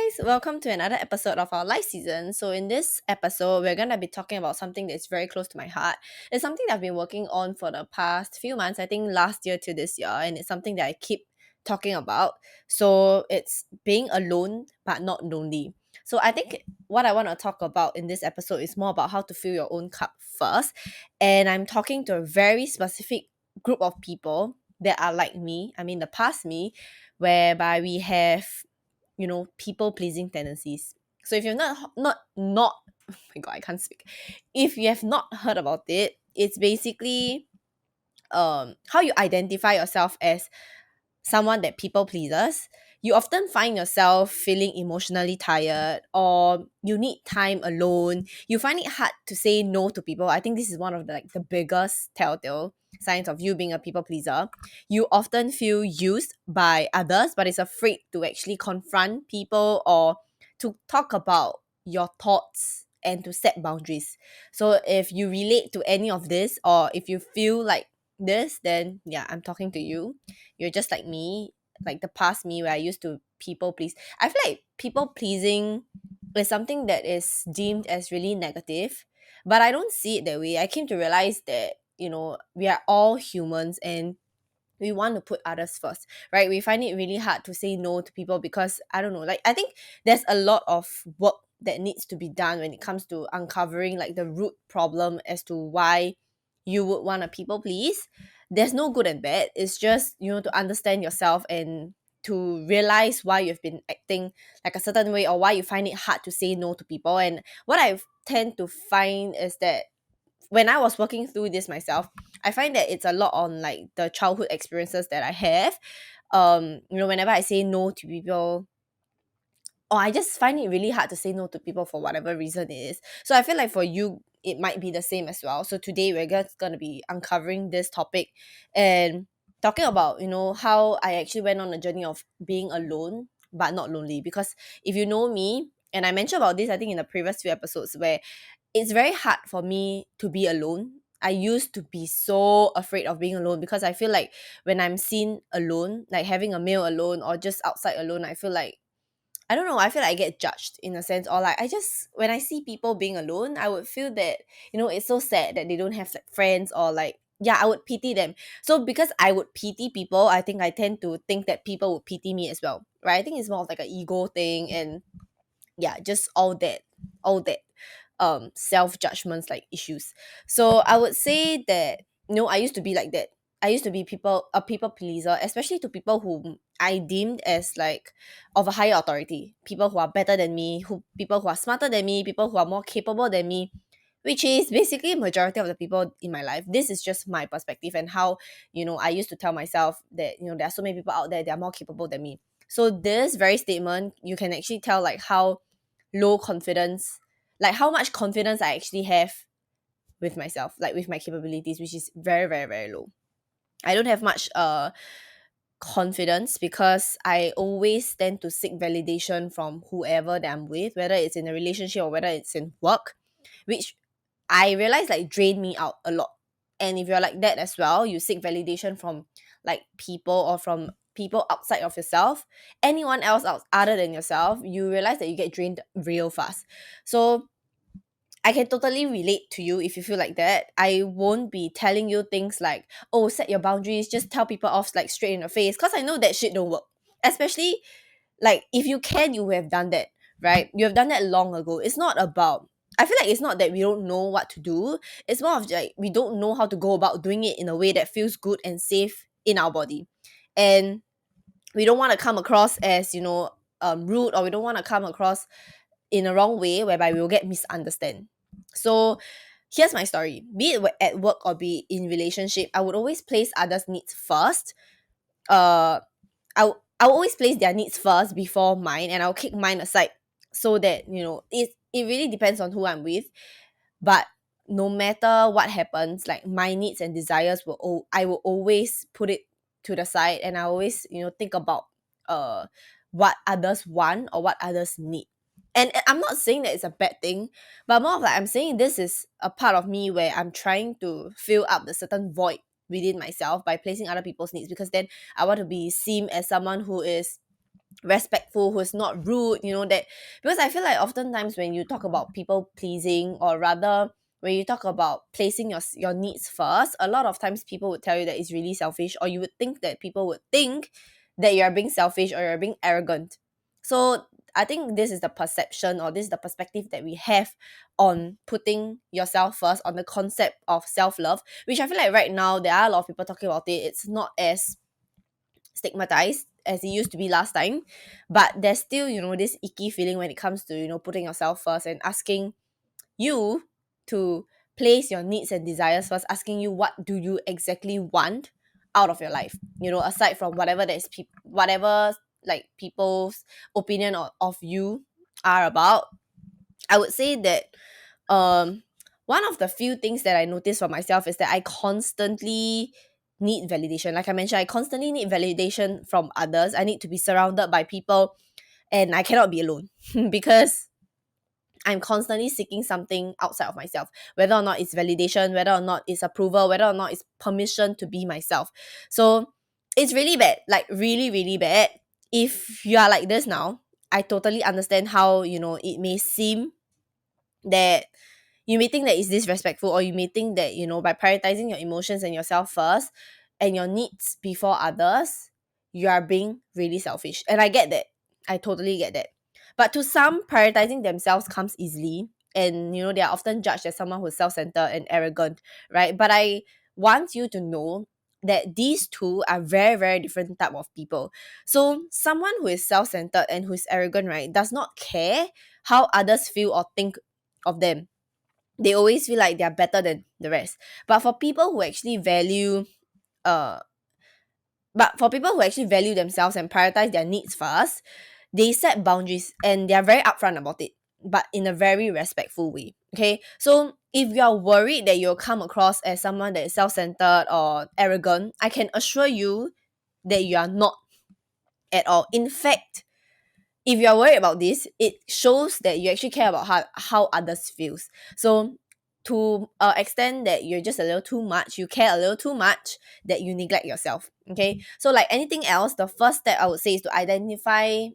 guys, welcome to another episode of our live season. So, in this episode, we're gonna be talking about something that's very close to my heart. It's something that I've been working on for the past few months, I think last year to this year, and it's something that I keep talking about. So, it's being alone but not lonely. So, I think what I want to talk about in this episode is more about how to fill your own cup first. And I'm talking to a very specific group of people that are like me, I mean, the past me, whereby we have people pleasing tendencies. So if you're not oh my god, I can't speak. If you have not heard about it, it's basically how you identify yourself as someone that people pleases. You often find yourself feeling emotionally tired or you need time alone. You find it hard to say no to people. I think this is one of the biggest telltale signs of you being a people pleaser. You often feel used by others but is afraid to actually confront people or to talk about your thoughts and to set boundaries. So if you relate to any of this or if you feel like this, then yeah, I'm talking to you. You're just like me, like the past me where I used to people please. I feel like people pleasing is something that is deemed as really negative, but I don't see it that way. I came to realize that, we are all humans and we want to put others first, right? We find it really hard to say no to people because I don't know, like I think there's a lot of work that needs to be done when it comes to uncovering like the root problem as to why you would want to people please. There's no good and bad. It's just, to understand yourself and to realize why you've been acting like a certain way or why you find it hard to say no to people. And what I tend to find is that when I was working through this myself, I find that it's a lot on like the childhood experiences that I have. Whenever I say no to people, or I just find it really hard to say no to people for whatever reason it is. So I feel like for you, it might be the same as well. So today we're just gonna be uncovering this topic and talking about, how I actually went on a journey of being alone but not lonely. Because if you know me, and I mentioned about this I think in the previous few episodes where it's very hard for me to be alone. I used to be so afraid of being alone because I feel like when I'm seen alone, like having a meal alone or just outside alone, I feel like I don't know, I feel like I get judged in a sense, or like I just when I see people being alone, I would feel that, it's so sad that they don't have like friends or like yeah, I would pity them. So because I would pity people, I think I tend to think that people would pity me as well. Right? I think it's more of like an ego thing and yeah, just all that self judgments like issues. So I would say that I used to be like that. I used to be a people pleaser, especially to people whom I deemed as like of a higher authority, people who are better than me, people who are smarter than me, people who are more capable than me, which is basically majority of the people in my life. This is just my perspective and how I used to tell myself that there are so many people out there that are more capable than me. So this very statement, you can actually tell like how low confidence, like how much confidence I actually have with myself, like with my capabilities, which is very, very, very low. I don't have much confidence because I always tend to seek validation from whoever that I'm with, whether it's in a relationship or whether it's in work, which I realize like drain me out a lot. And if you're like that as well, you seek validation from like people or from people outside of yourself, anyone else other than yourself, you realize that you get drained real fast. So I can totally relate to you if you feel like that. I won't be telling you things like, oh, set your boundaries, just tell people off like straight in the face, because I know that shit don't work. Especially like if you can, you have done that, right? You have done that long ago. It's not about I feel like it's not that we don't know what to do. It's more of like we don't know how to go about doing it in a way that feels good and safe in our body. And we don't want to come across as, rude, or we don't want to come across in a wrong way whereby we will get misunderstood. So here's my story. Be it at work or be it in relationship, I would always place others' needs first. I'll always place their needs first before mine, and I'll kick mine aside so that it really depends on who I'm with. But no matter what happens, like my needs and desires I will always put it to the side, and I always think about uh what others want or what others need. And I'm not saying that it's a bad thing, but more of like I'm saying this is a part of me where I'm trying to fill up the certain void within myself by placing other people's needs, because then I want to be seen as someone who is respectful, who's not rude, that, because I feel like oftentimes when you talk about people pleasing, or rather when you talk about placing your needs first, a lot of times people would tell you that it's really selfish, or you would think that people would think that you're being selfish or you're being arrogant. So I think this is the perception, or this is the perspective that we have on putting yourself first, on the concept of self-love, which I feel like right now there are a lot of people talking about it. It's not as stigmatized as it used to be last time, but there's still, this icky feeling when it comes to, putting yourself first and asking you to place your needs and desires first, asking you what do you exactly want out of your life, aside from whatever that is whatever like people's opinion of you are about. I would say that um one of the few things that I notice for myself is that I constantly need validation. Like I mentioned, I constantly need validation from others. I need to be surrounded by people, and I cannot be alone because I'm constantly seeking something outside of myself, whether or not it's validation, whether or not it's approval, whether or not it's permission to be myself. So it's really bad, like really, really bad. If you are like this now, I totally understand how, it may seem that you may think that it's disrespectful, or you may think that, by prioritizing your emotions and yourself first and your needs before others, you are being really selfish. And I get that. I totally get that. But to some, prioritizing themselves comes easily. And, they are often judged as someone who's self centered and arrogant, right? But I want you to know that these two are very, very different type of people. So someone who is self centered and who is arrogant, right, does not care how others feel or think of them. They always feel like they're better than the rest. But for people who actually value uh themselves and prioritize their needs first, they set boundaries and they're very upfront about it, but in a very respectful way. Okay, so if you're worried that you'll come across as someone that is self-centered or arrogant, I can assure you that you are not at all. In fact, if you're worried about this, it shows that you actually care about how others feels. So to extent that you're just a little too much, you care a little too much, that you neglect yourself. Okay, so like anything else, the first step I would say is to identify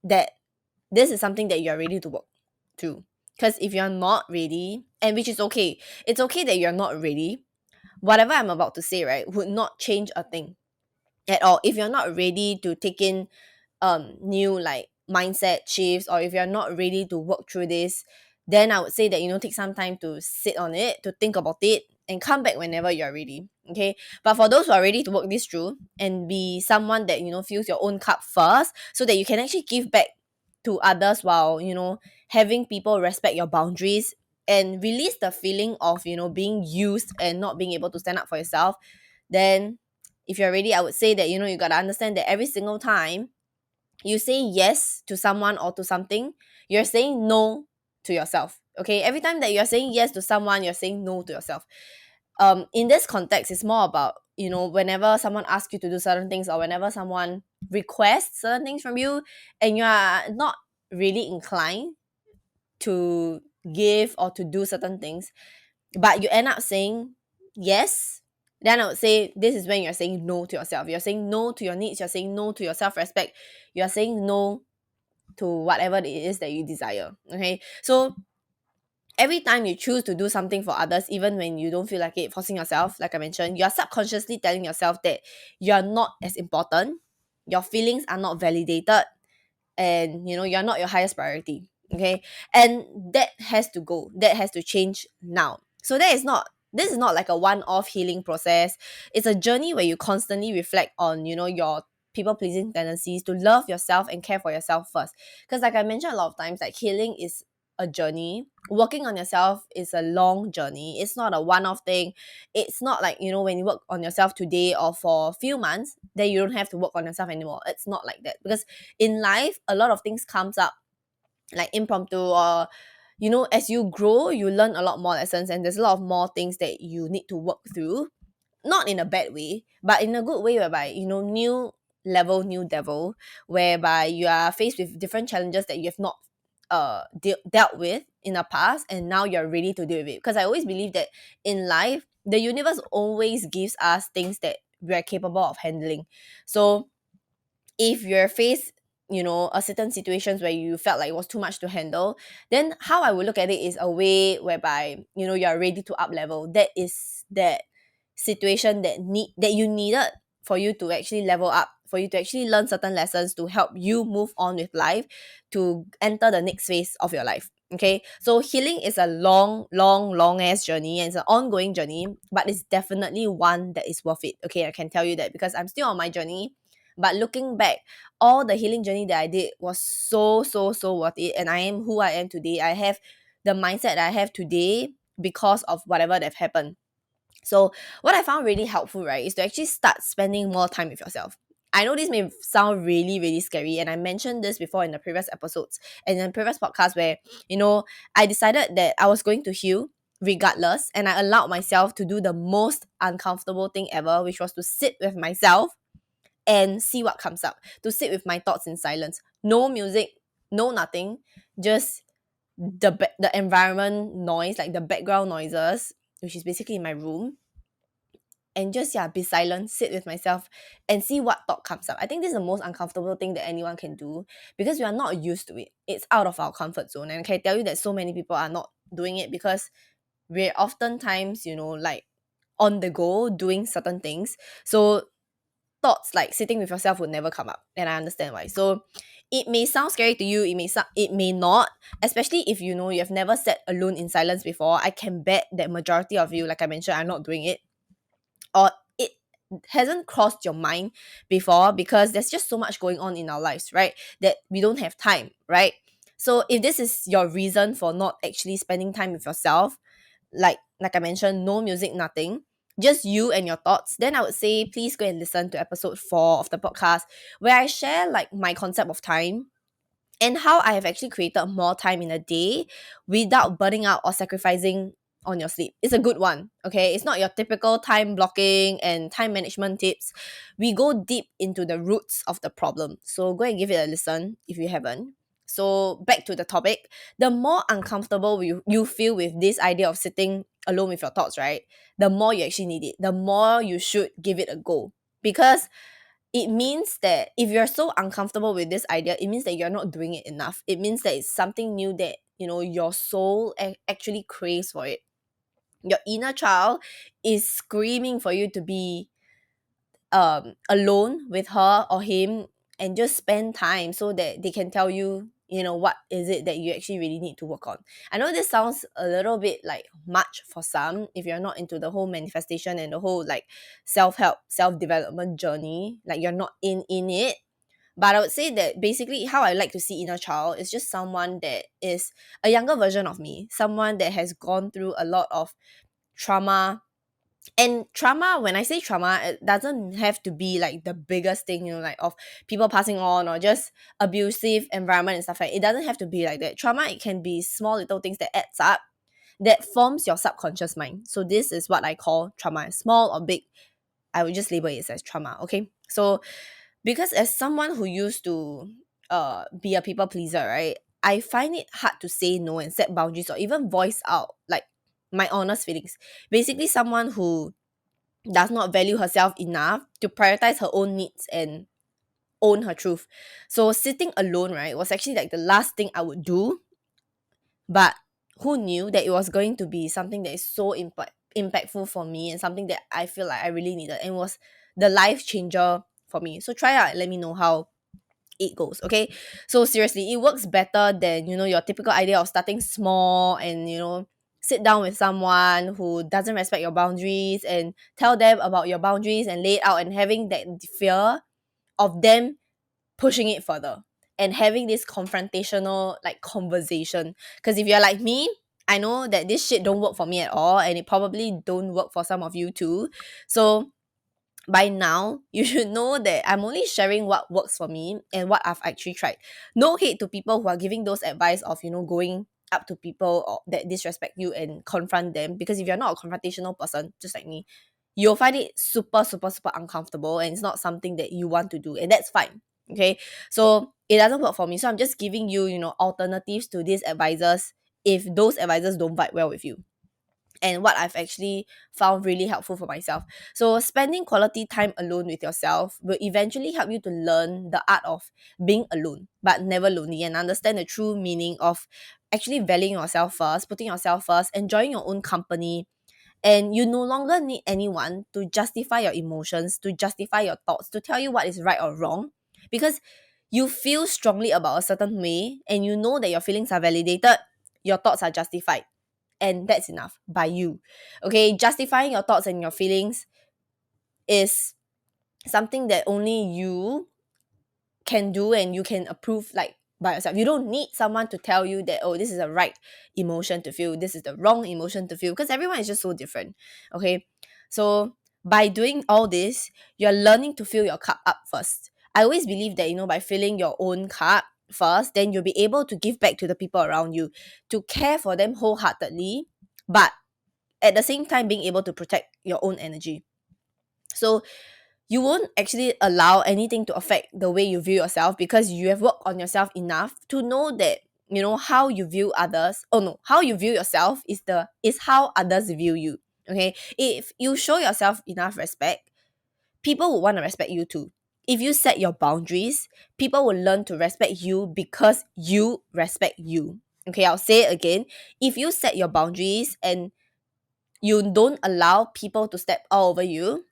that this is something that you're ready to work through. Because if you're not ready, and which is okay, it's okay that you're not ready. Whatever I'm about to say, right, would not change a thing at all. If you're not ready to take in new like mindset shifts, or if you're not ready to work through this, then I would say that, take some time to sit on it, to think about it, and come back whenever you're ready. Okay, but for those who are ready to work this through and be someone that, fills your own cup first, so that you can actually give back to others while, having people respect your boundaries and release the feeling of, being used and not being able to stand up for yourself, then if you're ready, I would say that, you got to understand that every single time you say yes to someone or to something, you're saying no to yourself. Okay, every time that you're saying yes to someone, you're saying no to yourself. In this context, it's more about, whenever someone asks you to do certain things, or whenever someone requests certain things from you, and you are not really inclined to give or to do certain things, but you end up saying yes, then I would say this is when you're saying no to yourself. You're saying no to your needs, you're saying no to your self-respect, you're saying no to whatever it is that you desire. Okay, so every time you choose to do something for others, even when you don't feel like it, forcing yourself, like I mentioned, you're subconsciously telling yourself that you're not as important, your feelings are not validated, and you're not your highest priority. Okay, and that has to go, that has to change now. So this is not like a one-off healing process. It's a journey where you constantly reflect on, your people pleasing tendencies, to love yourself and care for yourself first. Because like I mentioned a lot of times, like healing is a journey. Working on yourself is a long journey. It's not a one-off thing. It's not like, when you work on yourself today or for a few months, then you don't have to work on yourself anymore. It's not like that. Because in life, a lot of things comes up like impromptu, or as you grow, you learn a lot more lessons, and there's a lot of more things that you need to work through. Not in a bad way, but in a good way, whereby, new level, new devil, whereby you are faced with different challenges that you have not dealt with in the past, and now you're ready to deal with it. Because I always believe that in life, the universe always gives us things that we are capable of handling. So if you're faced, a certain situations where you felt like it was too much to handle, then how I would look at it is a way whereby, you're ready to up level. That is that situation that you needed for you to actually level up, for you to actually learn certain lessons to help you move on with life, to enter the next phase of your life. Okay, so healing is a long, long, long ass journey, and it's an ongoing journey, but it's definitely one that is worth it. Okay, I can tell you that because I'm still on my journey. But looking back, all the healing journey that I did was so, so, so worth it. And I am who I am today. I have the mindset that I have today because of whatever that happened. So what I found really helpful, right, is to actually start spending more time with yourself. I know this may sound really, really scary, and I mentioned this before in the previous episodes and in the previous podcast where, I decided that I was going to heal regardless, and I allowed myself to do the most uncomfortable thing ever, which was to sit with myself and see what comes up, to sit with my thoughts in silence. No music, no nothing, just the environment noise, like the background noises, which is basically in my room, and just be silent, sit with myself and see what thought comes up. I think this is the most uncomfortable thing that anyone can do because we are not used to it. It's out of our comfort zone. And I can tell you that so many people are not doing it because we're oftentimes, like on the go doing certain things. So thoughts like sitting with yourself would never come up. And I understand why. So it may sound scary to you, it may not, especially if you have never sat alone in silence before. I can bet that majority of you, like I mentioned, are not doing it, or it hasn't crossed your mind before because there's just so much going on in our lives, right? That we don't have time, right? So if this is your reason for not actually spending time with yourself, like I mentioned, no music, nothing, just you and your thoughts, then I would say please go and listen to episode 4 of the podcast where I share like my concept of time and how I have actually created more time in a day without burning out or sacrificing on your sleep. It's a good one, okay? It's not your typical time blocking and time management tips. We go deep into the roots of the problem. So go and give it a listen if you haven't. So back to the topic, the more uncomfortable you feel with this idea of sitting alone with your thoughts, right? The more you actually need it, the more you should give it a go. Because it means that if you're so uncomfortable with this idea, it means that you're not doing it enough. It means that it's something new that, your soul actually craves for it. Your inner child is screaming for you to be alone with her or him and just spend time so that they can tell you, what is it that you actually really need to work on. I know this sounds a little bit like much for some if you're not into the whole manifestation and the whole like self-help, self-development journey, like you're not in it. But I would say that basically how I like to see inner child is just someone that is a younger version of me, someone that has gone through a lot of trauma. And trauma, when I say trauma, it doesn't have to be like the biggest thing, like of people passing on or just abusive environment and stuff like that. It doesn't have to be like that. Trauma, it can be small little things that adds up that forms your subconscious mind. So this is what I call trauma. Small or big, I would just label it as trauma. Okay. So because as someone who used to be a people pleaser, right, I find it hard to say no and set boundaries or even voice out like my honest feelings. Basically someone who does not value herself enough to prioritize her own needs and own her truth. So sitting alone, right, was actually like the last thing I would do. But who knew that it was going to be something that is so impactful for me and something that I feel like I really needed and was the life changer for me. So try out, let me know how it goes, okay? So seriously, it works better than, your typical idea of starting small and, sit down with someone who doesn't respect your boundaries and tell them about your boundaries and lay it out and having that fear of them pushing it further and having this confrontational like conversation. Because if you're like me, I know that this shit don't work for me at all and it probably don't work for some of you too. So by now, you should know that I'm only sharing what works for me and what I've actually tried. No hate to people who are giving those advice of, going up to people or that disrespect you and confront them. Because if you're not a confrontational person, just like me, you'll find it super, super, super uncomfortable and it's not something that you want to do. And that's fine. Okay. So it doesn't work for me. So I'm just giving you, alternatives to these advisors if those advisors don't vibe well with you. and what I've actually found really helpful for myself. So, spending quality time alone with yourself will eventually help you to learn the art of being alone, but never lonely, and understand the true meaning of actually valuing yourself first, putting yourself first, enjoying your own company. And you no longer need anyone to justify your emotions, to justify your thoughts, to tell you what is right or wrong, because you feel strongly about a certain way and you know that your feelings are validated, your thoughts are justified, and that's enough by you. Okay, justifying your thoughts and your feelings is something that only you can do and you can approve, like, by yourself. You don't need someone to tell you that, oh, this is the right emotion to feel, this is the wrong emotion to feel, because everyone is just so different. Okay, so by doing all this, you're learning to fill your cup up first. I always believe that, by filling your own cup first, then you'll be able to give back to the people around you, to care for them wholeheartedly, but at the same time being able to protect your own energy. So you won't actually allow anything to affect the way you view yourself, because you have worked on yourself enough to know that, how you view others, oh no, how you view yourself is how others view you. Okay, if you show yourself enough respect, people will want to respect you too. If you set your boundaries, people will learn to respect you because you respect you. Okay, I'll say it again. If you set your boundaries and you don't allow people to step all over you,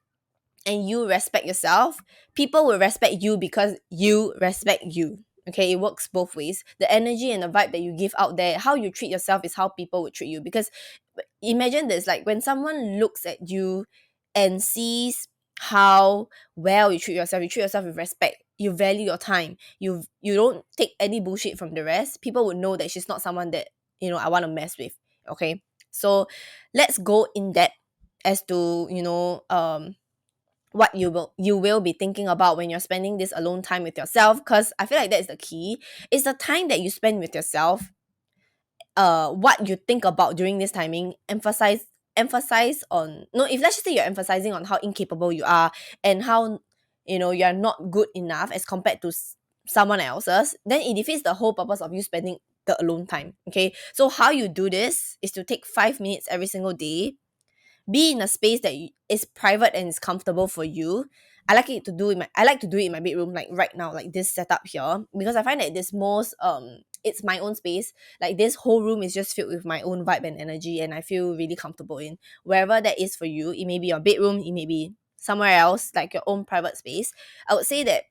and you respect yourself, people will respect you because you respect you. Okay, it works both ways. The energy and the vibe that you give out there, how you treat yourself is how people would treat you. Because imagine this, like when someone looks at you and sees how well you treat yourself with respect, you value your time, you don't take any bullshit from the rest, people would know that she's not someone that, I want to mess with. Okay, so let's go in depth as to, what you will be thinking about when you're spending this alone time with yourself, because I feel like that is the key. It's the time that you spend with yourself. What you think about during this timing, emphasize on, no, if let's just say you're emphasizing on how incapable you are, and how, you're not good enough as compared to someone else's, then it defeats the whole purpose of you spending the alone time. Okay, so how you do this is to take 5 minutes every single day, be in a space that is private and is comfortable for you. I like to do it in my bedroom, like right now, like this setup here, because I find that this most it's my own space. Like this whole room is just filled with my own vibe and energy, and I feel really comfortable in wherever that is for you. It may be your bedroom, it may be somewhere else, like your own private space. I would say that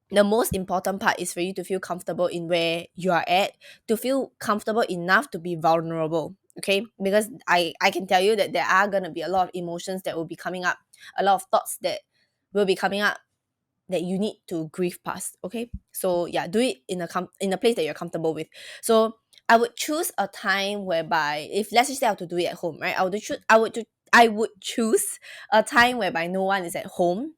the most important part is for you to feel comfortable in where you are at, to feel comfortable enough to be vulnerable. Okay, because I can tell you that there are going to be a lot of emotions that will be coming up, a lot of thoughts that will be coming up, that you need to grieve past. Okay, so yeah, do it in a place that you're comfortable with. So I would choose a time whereby, if let's just say I have to do it at home, right, I would choose a time whereby no one is at home.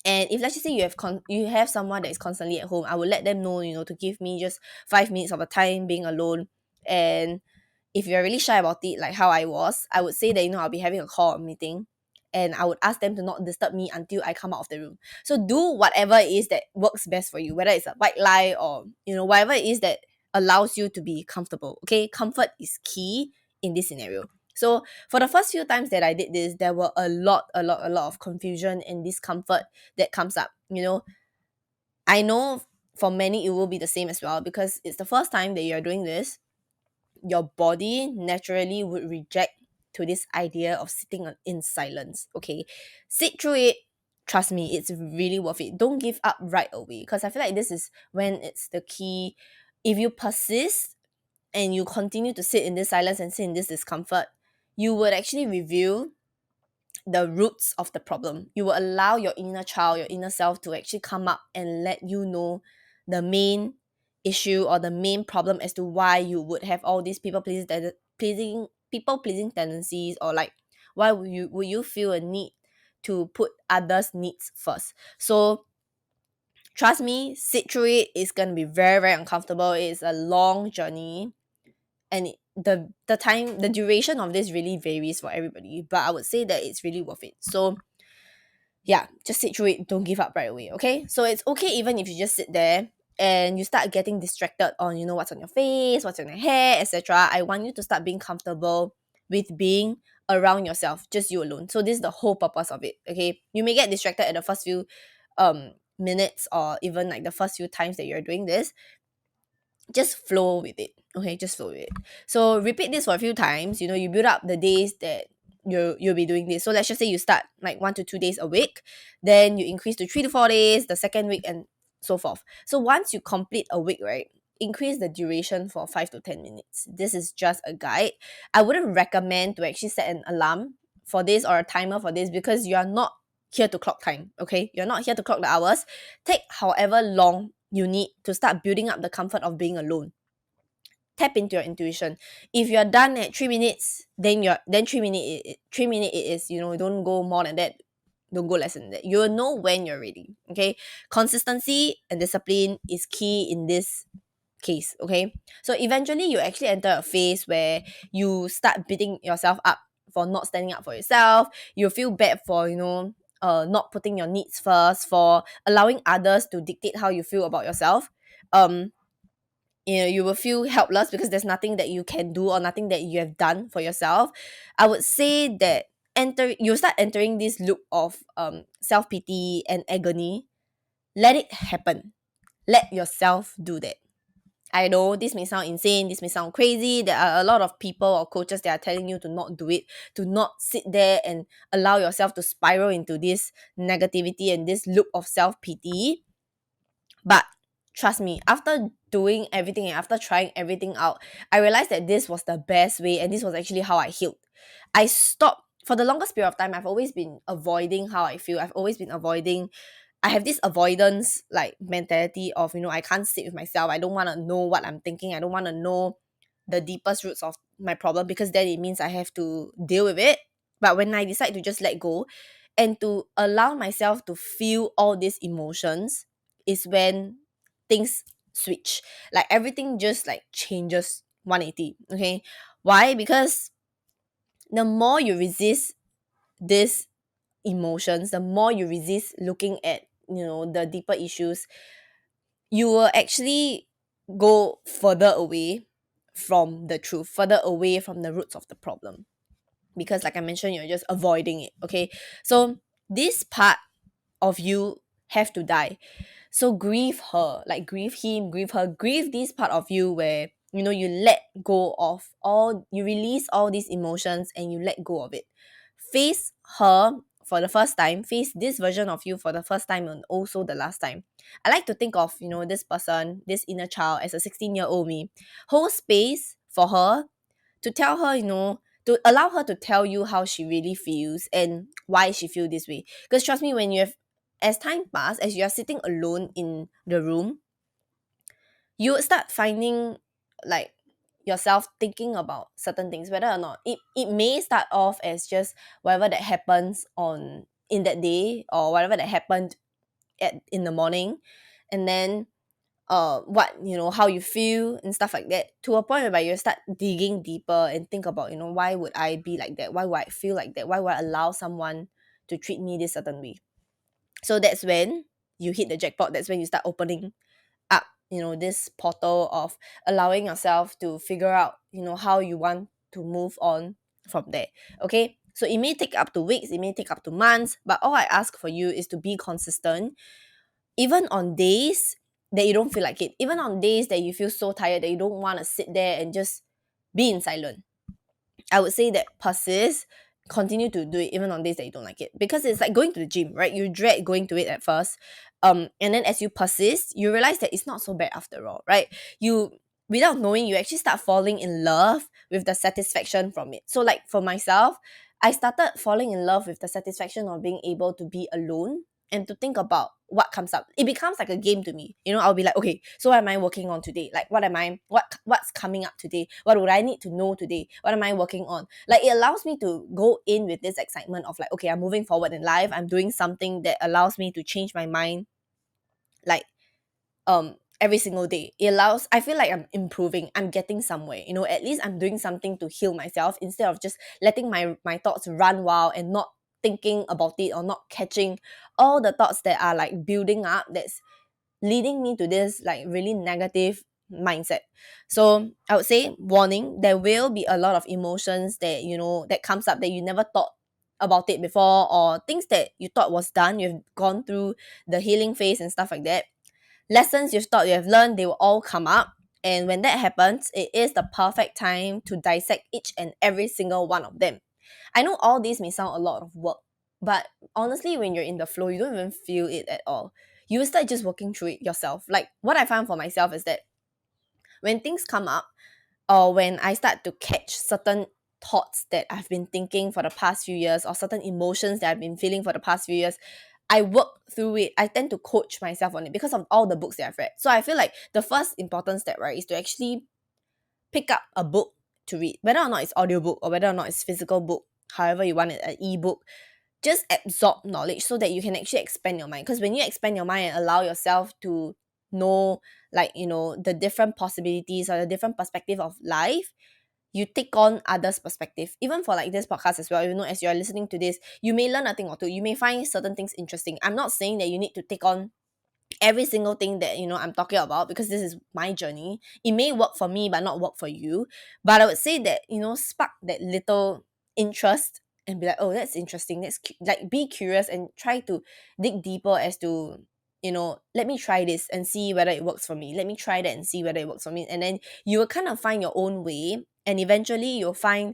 And if let's just say you have someone that is constantly at home, I would let them know, to give me just 5 minutes of a time being alone. And if you're really shy about it, like how I was, I would say that, I'll be having a call or meeting, and I would ask them to not disturb me until I come out of the room. So do whatever it is that works best for you, whether it's a white lie or, whatever it is that allows you to be comfortable. Okay, comfort is key in this scenario. So for the first few times that I did this, there were a lot of confusion and discomfort that comes up. I know for many it will be the same as well, because it's the first time that you're doing this. Your body naturally would reject to this idea of sitting in silence. Okay, sit through it. Trust me, it's really worth it. Don't give up right away, because I feel like this is when it's the key. If you persist and you continue to sit in this silence and sit in this discomfort, you would actually reveal the roots of the problem. You will allow your inner child, your inner self to actually come up and let you know the main issue or the main problem as to why you would have all these people pleasing tendencies, or like why would you feel a need to put others' needs first. So trust me, sit through it. It's gonna be very, very uncomfortable. It's a long journey, and the duration of this really varies for everybody, but I would say that it's really worth it. So yeah, just sit through it. Don't give up right away. Okay, so it's okay even if you just sit there and you start getting distracted on, what's on your face, what's on your hair, etc. I want you to start being comfortable with being around yourself, just you alone. So this is the whole purpose of it. Okay, you may get distracted at the first few minutes, or even like the first few times that you're doing this. Just flow with it. Okay, just flow with it. So repeat this for a few times. You build up the days that you'll be doing this. So let's just say you start like 1 to 2 days a week, then you increase to 3 to 4 days the second week, and so forth. So once you complete a week, right, increase the duration for 5 to 10 minutes. This is just a guide. I wouldn't recommend to actually set an alarm for this or a timer for this, because you are not here to clock time. Okay, you're not here to clock the hours. Take however long you need to start building up the comfort of being alone. Tap into your intuition. If you're done at 3 minutes, then 3 minutes, 3 minutes it is. Don't go more than that. Don't go less than that. You'll know when you're ready. Okay. Consistency and discipline is key in this case. Okay. So eventually you actually enter a phase where you start beating yourself up for not standing up for yourself. You feel bad for not putting your needs first, for allowing others to dictate how you feel about yourself. um you will feel helpless because there's nothing that you can do or nothing that you have done for yourself. I would say that you start entering this loop of self-pity and agony. Let it happen. Let yourself do that. I know this may sound insane, this may sound crazy. There are a lot of people or coaches that are telling you to not do it, to not sit there and allow yourself to spiral into this negativity and this loop of self-pity. But trust me, after doing everything and after trying everything out, I realized that this was the best way, and this was actually how I healed. I stopped for the longest period of time. I've always been avoiding how I feel. I've always been avoiding. I have this avoidance like mentality of, I can't sit with myself. I don't want to know what I'm thinking. I don't want to know the deepest roots of my problem, because then it means I have to deal with it. But when I decide to just let go and to allow myself to feel all these emotions, is when things switch. Like everything just like changes 180. Okay. Why? Because the more you resist these emotions, the more you resist looking at, the deeper issues, you will actually go further away from the truth, further away from the roots of the problem. Because like I mentioned, you're just avoiding it. Okay. So this part of you have to die. So grieve her, like grieve him, grieve her, grieve this part of you where you let go of all, you release all these emotions and you let go of it. Face her for the first time, face this version of you for the first time and also the last time. I like to think of, this person, this inner child, as a 16-year-old me. Hold space for her, to tell her, to allow her to tell you how she really feels and why she feel this way. Because trust me, as time pass, as you are sitting alone in the room, you would start finding like yourself thinking about certain things, whether or not it may start off as just whatever that happens on in that day, or whatever that happened in the morning, and then what how you feel and stuff like that, to a point whereby you start digging deeper and think about, why would I be like that, why would I feel like that, why would I allow someone to treat me this certain way. So that's when you hit the jackpot. That's when you start opening up, this portal of allowing yourself to figure out, how you want to move on from there. Okay. So it may take up to weeks, it may take up to months, but all I ask for you is to be consistent, even on days that you don't feel like it, even on days that you feel so tired that you don't want to sit there and just be in silence. I would say that persist, continue to do it even on days that you don't like it, because it's like going to the gym, right? You dread going to it at first, and then as you persist, you realize that it's not so bad after all, right? You, without knowing, you actually start falling in love with the satisfaction from it. So like for myself, I started falling in love with the satisfaction of being able to be alone and to think about what comes up. It becomes like a game to me. I'll be like, okay, so what am I working on today? Like what's coming up today? What would I need to know today? What am I working on? Like it allows me to go in with this excitement of like, okay, I'm moving forward in life. I'm doing something that allows me to change my mind like every single day. It allows, I feel like I'm improving, I'm getting somewhere, at least I'm doing something to heal myself, instead of just letting my thoughts run wild and not thinking about it, or not catching all the thoughts that are like building up, that's leading me to this like really negative mindset. So I would say, warning, there will be a lot of emotions that that comes up that you never thought about it before, or things that you thought was done, you've gone through the healing phase and stuff like that. Lessons you thought you have learned, they will all come up. And when that happens, it is the perfect time to dissect each and every single one of them. I know all these may sound a lot of work, but honestly, when you're in the flow, you don't even feel it at all. You will start just working through it yourself. Like what I found for myself is that when things come up, or when I start to catch certain thoughts that I've been thinking for the past few years, or certain emotions that I've been feeling for the past few years, I work through it. I tend to coach myself on it because of all the books that I've read. So I feel like the first important step, right, is to actually pick up a book to read, whether or not it's audiobook or whether or not it's physical book, however you want it, an ebook. Just absorb knowledge so that you can actually expand your mind. Because when you expand your mind and allow yourself to know, like, the different possibilities or the different perspective of life, you take on others' perspective. Even for like this podcast as well, as you're listening to this, you may learn a thing or two. You may find certain things interesting. I'm not saying that you need to take on every single thing that I'm talking about, because this is my journey. It may work for me but not work for you. But I would say that spark that little interest and be like, oh, that's interesting, like, be curious and try to dig deeper as to let me try this and see whether it works for me, let me try that and see whether it works for me. And then you will kind of find your own way, and eventually you'll find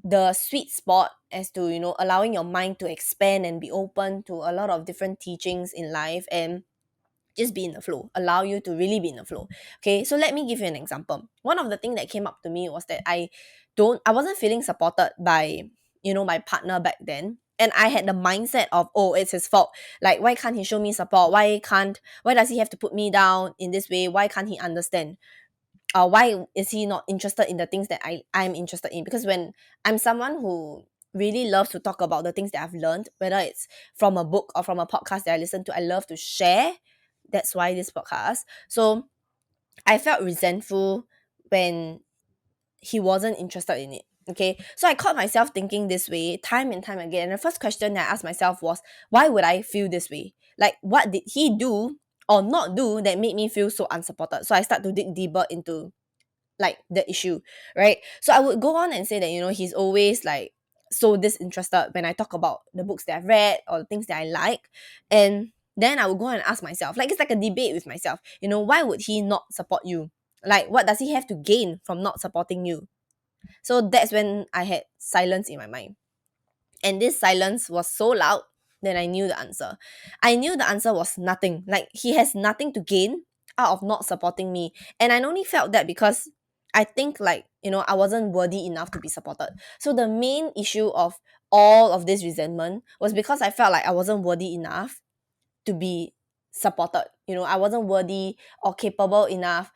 the sweet spot as to allowing your mind to expand and be open to a lot of different teachings in life, and just be in the flow, allow you to really be in the flow. Okay, so let me give you an example. One of the things that came up to me was that I wasn't feeling supported by my partner back then. And I had the mindset of, oh, it's his fault. Like, why can't he show me support? Why does he have to put me down in this way? Why can't he understand? Why is he not interested in the things that I'm interested in? Because when I'm someone who really loves to talk about the things that I've learned, whether it's from a book or from a podcast that I listen to, I love to share. That's why this podcast. So I felt resentful when he wasn't interested in it. Okay, so I caught myself thinking this way time and time again. And the first question that I asked myself was, why would I feel this way? Like, what did he do or not do that made me feel so unsupported? So I start to dig deeper into like the issue, right? So I would go on and say that he's always like so disinterested when I talk about the books that I've read or the things that I like. And then I would go and ask myself, like, it's like a debate with myself, why would he not support you? Like, what does he have to gain from not supporting you? So that's when I had silence in my mind. And this silence was so loud that I knew the answer. I knew the answer was nothing. Like, he has nothing to gain out of not supporting me. And I only felt that because I think, like, I wasn't worthy enough to be supported. So the main issue of all of this resentment was because I felt like I wasn't worthy enough to be supported. I wasn't worthy or capable enough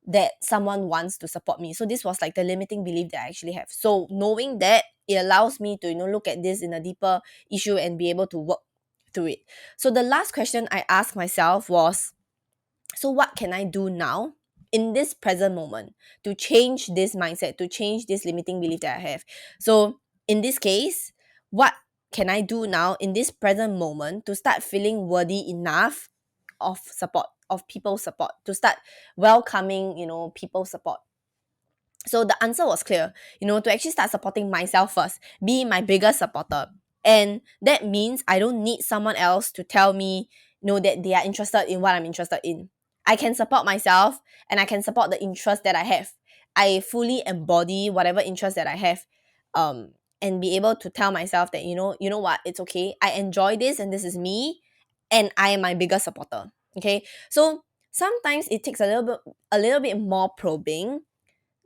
that someone wants to support me. So this was like the limiting belief that I actually have. So knowing that, it allows me to look at this in a deeper issue and be able to work through it. So the last question I asked myself was, so what can I do now in this present moment to change this mindset, to change this limiting belief that I have? So in this case, what can I do now in this present moment to start feeling worthy enough of support, of people's support, to start welcoming people's support? So the answer was clear, to actually start supporting myself first, be my biggest supporter. And that means I don't need someone else to tell me, that they are interested in what I'm interested in. I can support myself, and I can support the interest that I have. I fully embody whatever interest that I have, and be able to tell myself that, you know what, it's okay. I enjoy this, and this is me, and I am my biggest supporter. Okay. So sometimes it takes a little bit more probing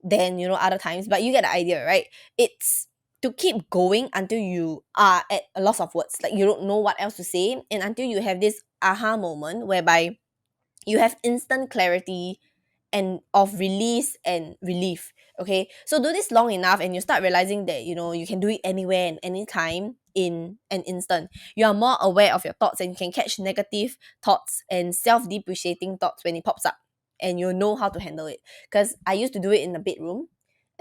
than other times, but you get the idea, right? It's to keep going until you are at a loss of words, like you don't know what else to say, and until you have this aha moment whereby you have instant clarity and of release and relief. Okay, so do this long enough and you start realizing that you can do it anywhere and anytime in an instant. You are more aware of your thoughts, and you can catch negative thoughts and self-depreciating thoughts when it pops up, and you know how to handle it. Because I used to do it in the bedroom,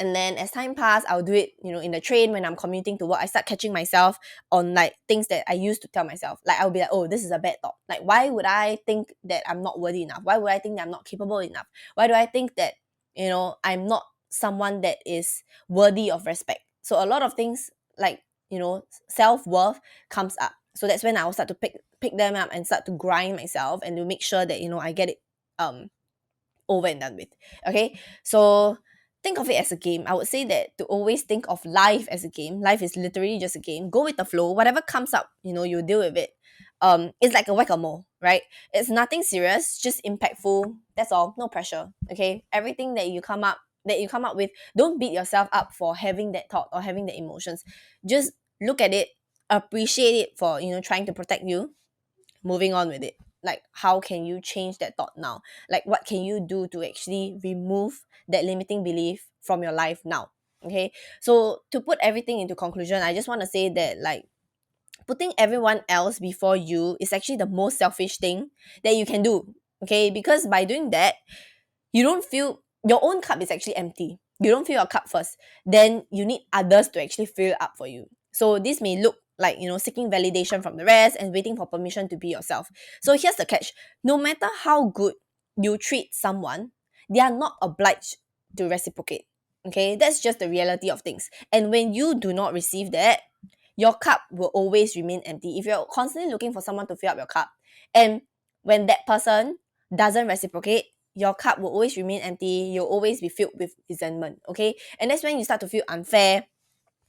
And then as time passed, I'll do it, in the train when I'm commuting to work. I start catching myself on like things that I used to tell myself. Like I'll be like, oh, this is a bad thought. Like, why would I think that I'm not worthy enough? Why would I think that I'm not capable enough? Why do I think that, I'm not someone that is worthy of respect? So a lot of things like, self-worth comes up. So that's when I will start to pick them up and start to grind myself and to make sure that, I get it um over and done with. Okay, so think of it as a game. I would say that to always think of life as a game. Life is literally just a game. Go with the flow. Whatever comes up, you deal with it. It's like a whack-a-mole, right? It's nothing serious, just impactful. That's all. No pressure. Okay, everything that you come up with, don't beat yourself up for having that thought or having the emotions. Just look at it, appreciate it for trying to protect you, moving on with it. Like, how can you change that thought now? Like, what can you do to actually remove that limiting belief from your life now? Okay, so to put everything into conclusion, I just want to say that, like, putting everyone else before you is actually the most selfish thing that you can do. Okay, because by doing that, you don't feel your own cup is actually empty. You don't fill your cup first. Then you need others to actually fill it up for you. So this may look like, seeking validation from the rest and waiting for permission to be yourself. So here's the catch. No matter how good you treat someone, they are not obliged to reciprocate. Okay, that's just the reality of things. And when you do not receive that, your cup will always remain empty. If you're constantly looking for someone to fill up your cup, and when that person doesn't reciprocate, your cup will always remain empty. You'll always be filled with resentment. Okay, and that's when you start to feel unfair.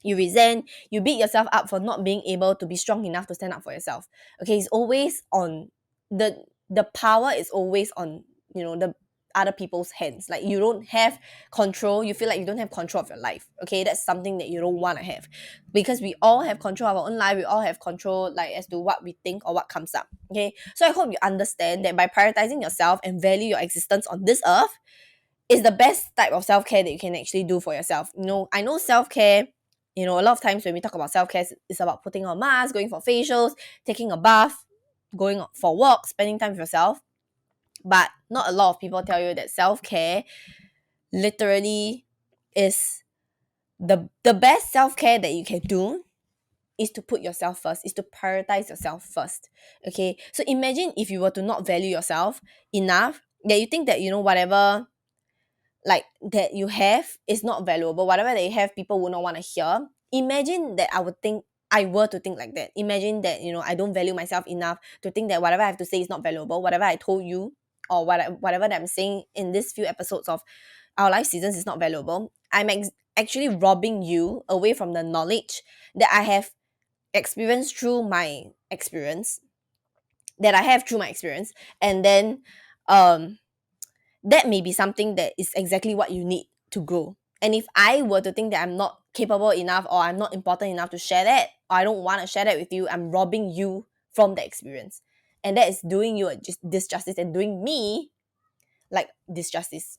You resent, you beat yourself up for not being able to be strong enough to stand up for yourself. Okay, it's always on the power is always on, the other people's hands. Like, you don't have control. You feel like you don't have control of your life. Okay, that's something that you don't want to have, because we all have control of our own life. We all have control, like, as to what we think or what comes up. Okay, so I hope you understand that by prioritizing yourself and value your existence on this earth is the best type of self-care that you can actually do for yourself. I know self-care, a lot of times when we talk about self-care, it's about putting on a mask, going for facials, taking a bath, going for walks, spending time with yourself. But not a lot of people tell you that self-care literally is the best self-care that you can do is to put yourself first, is to prioritize yourself first. Okay, so imagine if you were to not value yourself enough, that you think that, whatever like that you have is not valuable. Whatever that you have, people will not want to hear. Imagine that I were to think like that. Imagine that, I don't value myself enough to think that whatever I have to say is not valuable. Whatever I told you, or whatever that I'm saying in this few episodes of our life seasons is not valuable. I'm actually robbing you away from the knowledge that I have experienced through my experience, and then um that may be something that is exactly what you need to grow. And if I were to think that I'm not capable enough, or I'm not important enough to share that, or I don't want to share that with you, I'm robbing you from the experience. And that is doing you a disjustice, and doing me like injustice.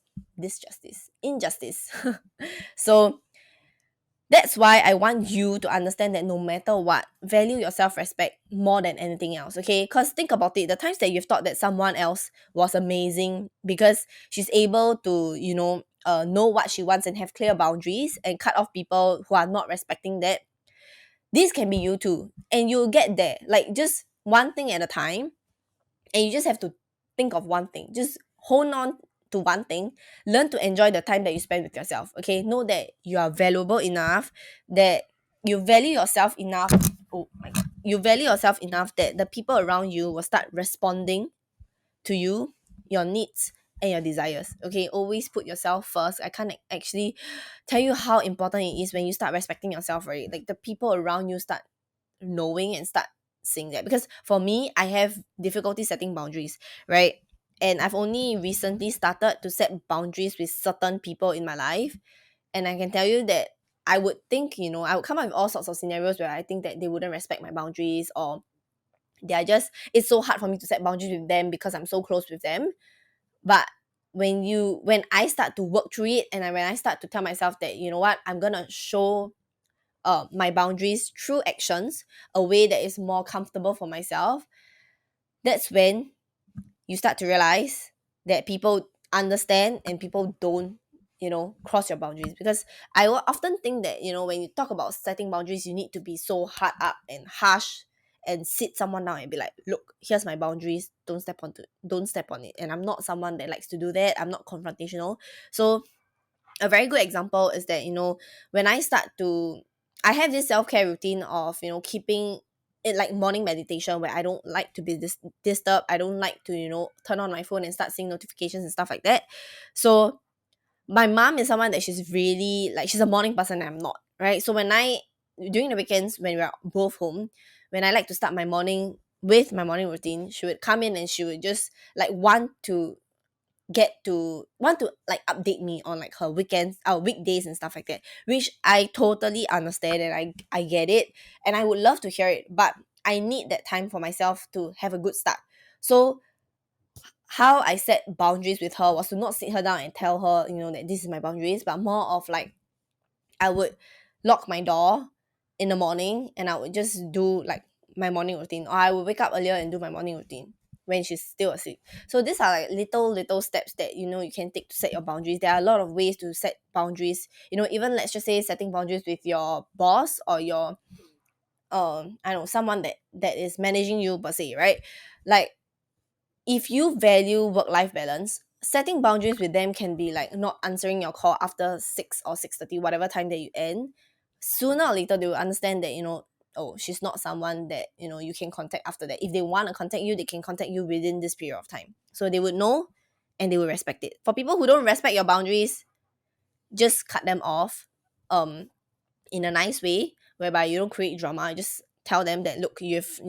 So that's why I want you to understand that no matter what, value your self-respect more than anything else, okay? Because think about it, the times that you've thought that someone else was amazing because she's able to, know what she wants and have clear boundaries and cut off people who are not respecting that, this can be you too. And you'll get there, like, just one thing at a time. And you just have to think of one thing. Just hold on to one thing. Learn to enjoy the time that you spend with yourself. Okay, know that you are valuable enough, that you value yourself enough. Oh my god, you value yourself enough that the people around you will start responding to you, your needs, and your desires. Okay, always put yourself first. I can't actually tell you how important it is when you start respecting yourself, right? Like, the people around you start knowing and start seeing that. Because for me, I have difficulty setting boundaries, right? And I've only recently started to set boundaries with certain people in my life. And I can tell you that I would think, I would come up with all sorts of scenarios where I think that they wouldn't respect my boundaries, or it's so hard for me to set boundaries with them because I'm so close with them. But when I start to work through it, and when I start to tell myself that, you know what, I'm gonna show my boundaries through actions, a way that is more comfortable for myself, that's when you start to realize that people understand and people don't cross your boundaries. Because I will often think that, when you talk about setting boundaries, you need to be so hard up and harsh and sit someone down and be like, look, here's my boundaries, don't step on it. And I'm not someone that likes to do that. I'm not confrontational. So a very good example is that, when I have this self-care routine of, keeping it like morning meditation, where I don't like to be disturbed. I don't like to, turn on my phone and start seeing notifications and stuff like that. So my mom is someone that she's really like, she's a morning person and I'm not, right? So during the weekends when we're both home, when I like to start my morning with my morning routine, she would come in and she would just like want to like update me on like her weekends, our weekdays and stuff like that, which I totally understand and I get it, and I would love to hear it, but I need that time for myself to have a good start. So how I set boundaries with her was to not sit her down and tell her, that this is my boundaries, but more of like, I would lock my door in the morning and I would just do like my morning routine, or I would wake up earlier and do my morning routine when she's still asleep. So these are like little steps that you can take to set your boundaries. There are a lot of ways to set boundaries. Even let's just say setting boundaries with your boss or your I don't know, someone that is managing you per se, right? Like, if you value work life balance, setting boundaries with them can be like not answering your call after 6 or 6:30, whatever time that you end. Sooner or later they will understand that, oh, she's not someone that, you can contact after that. If they want to contact you, they can contact you within this period of time. So they would know and they will respect it. For people who don't respect your boundaries, just cut them off in a nice way, whereby you don't create drama. Just tell them that, look, you've,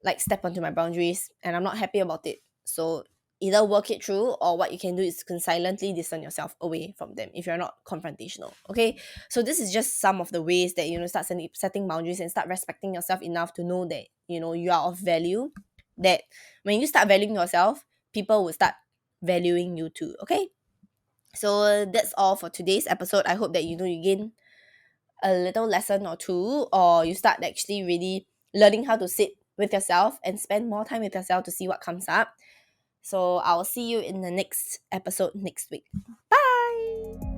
like, step onto my boundaries and I'm not happy about it. So either work it through, or what you can do is you can silently distance yourself away from them if you're not confrontational. Okay. So this is just some of the ways that, start setting boundaries and start respecting yourself enough to know that, you are of value. That when you start valuing yourself, people will start valuing you too. Okay. So that's all for today's episode. I hope that you gain a little lesson or two, or you start actually really learning how to sit with yourself and spend more time with yourself to see what comes up. So I'll see you in the next episode next week. Bye.